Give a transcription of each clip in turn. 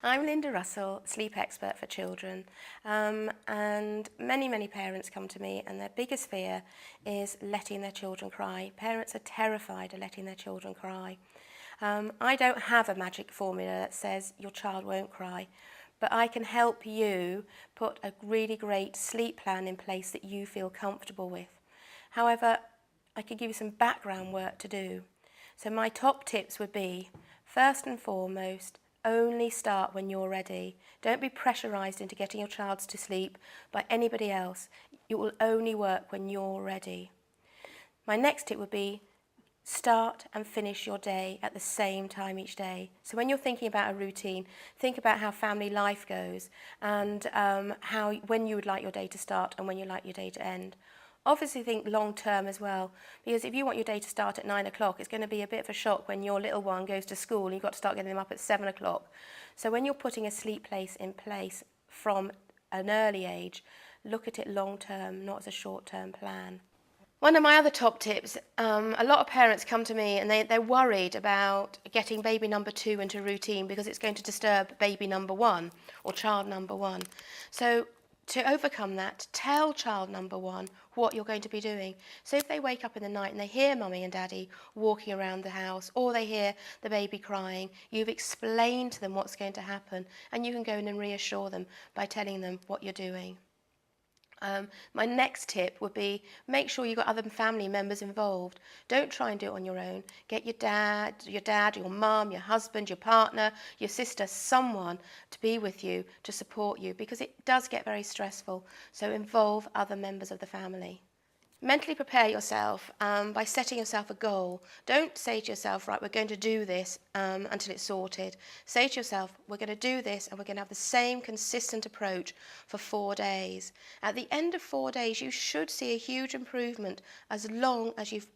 I'm Linda Russell, sleep expert for children, and many parents come to me and their biggest fear is letting their children cry. Parents are terrified of letting their children cry. I don't have a magic formula that says your child won't cry, but I can help you put a really great sleep plan in place that you feel comfortable with. However, I can give you some background work to do. So my top tips would be, first and foremost, only start when you're ready. Don't be pressurised into getting your child to sleep by anybody else. It will only work when you're ready. My next tip would be, start and finish your day at the same time each day. So when you're thinking about a routine, think about how family life goes and when you would like your day to start and when you like your day to end. Obviously think long term as well, because if you want your day to start at 9 o'clock, it's going to be a bit of a shock when your little one goes to school and you've got to start getting them up at 7 o'clock. So when you're putting a sleep place in place from an early age, look at it long term, not as a short term plan. One of my other top tips, a lot of parents come to me and they're worried about getting baby number 2 into routine because it's going to disturb baby number 1 or child number 1. So to overcome that, tell child number 1 what you're going to be doing. So if they wake up in the night and they hear mummy and daddy walking around the house or they hear the baby crying, you've explained to them what's going to happen and you can go in and reassure them by telling them what you're doing. My next tip would be, make sure you've got other family members involved. Don't try and do it on your own. Get your dad, your mum, your husband, your partner, your sister, someone to be with you, to support you, because it does get very stressful. So involve other members of the family. Mentally prepare yourself by setting yourself a goal. Don't say to yourself, right, we're going to do this until it's sorted. Say to yourself, we're going to do this and we're going to have the same consistent approach for 4 days. At the end of 4 days, you should see a huge improvement as long as you've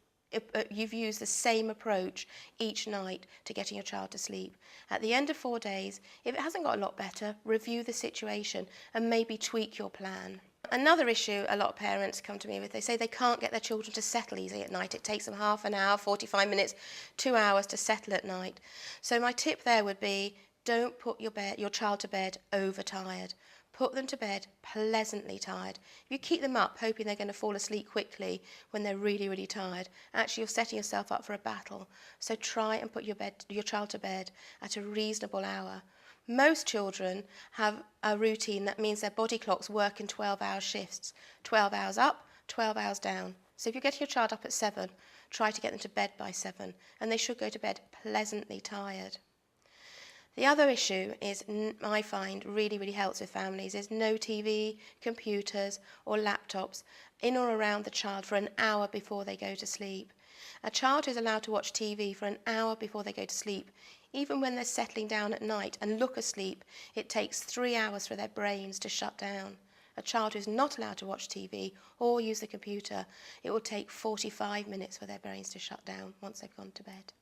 used the same approach each night to getting your child to sleep. At the end of 4 days, if it hasn't got a lot better, review the situation and maybe tweak your plan. Another issue a lot of parents come to me with, they say they can't get their children to settle easily at night. It takes them half an hour, 45 minutes, 2 hours to settle at night. So my tip there would be, don't put your child to bed overtired. Put them to bed pleasantly tired. If you keep them up hoping they're going to fall asleep quickly when they're really tired, actually you're setting yourself up for a battle. So try and put your child to bed at a reasonable hour. Most children have a routine that means their body clocks work in 12-hour shifts. 12 hours up, 12 hours down. So if you get your child up at 7, try to get them to bed by 7, and they should go to bed pleasantly tired. The other issue is, I find really helps with families, is no TV, computers or laptops in or around the child for an hour before they go to sleep. A child who's allowed to watch TV for an hour before they go to sleep, even when they're settling down at night and look asleep, it takes 3 hours for their brains to shut down. A child who's not allowed to watch TV or use the computer, it will take 45 minutes for their brains to shut down once they've gone to bed.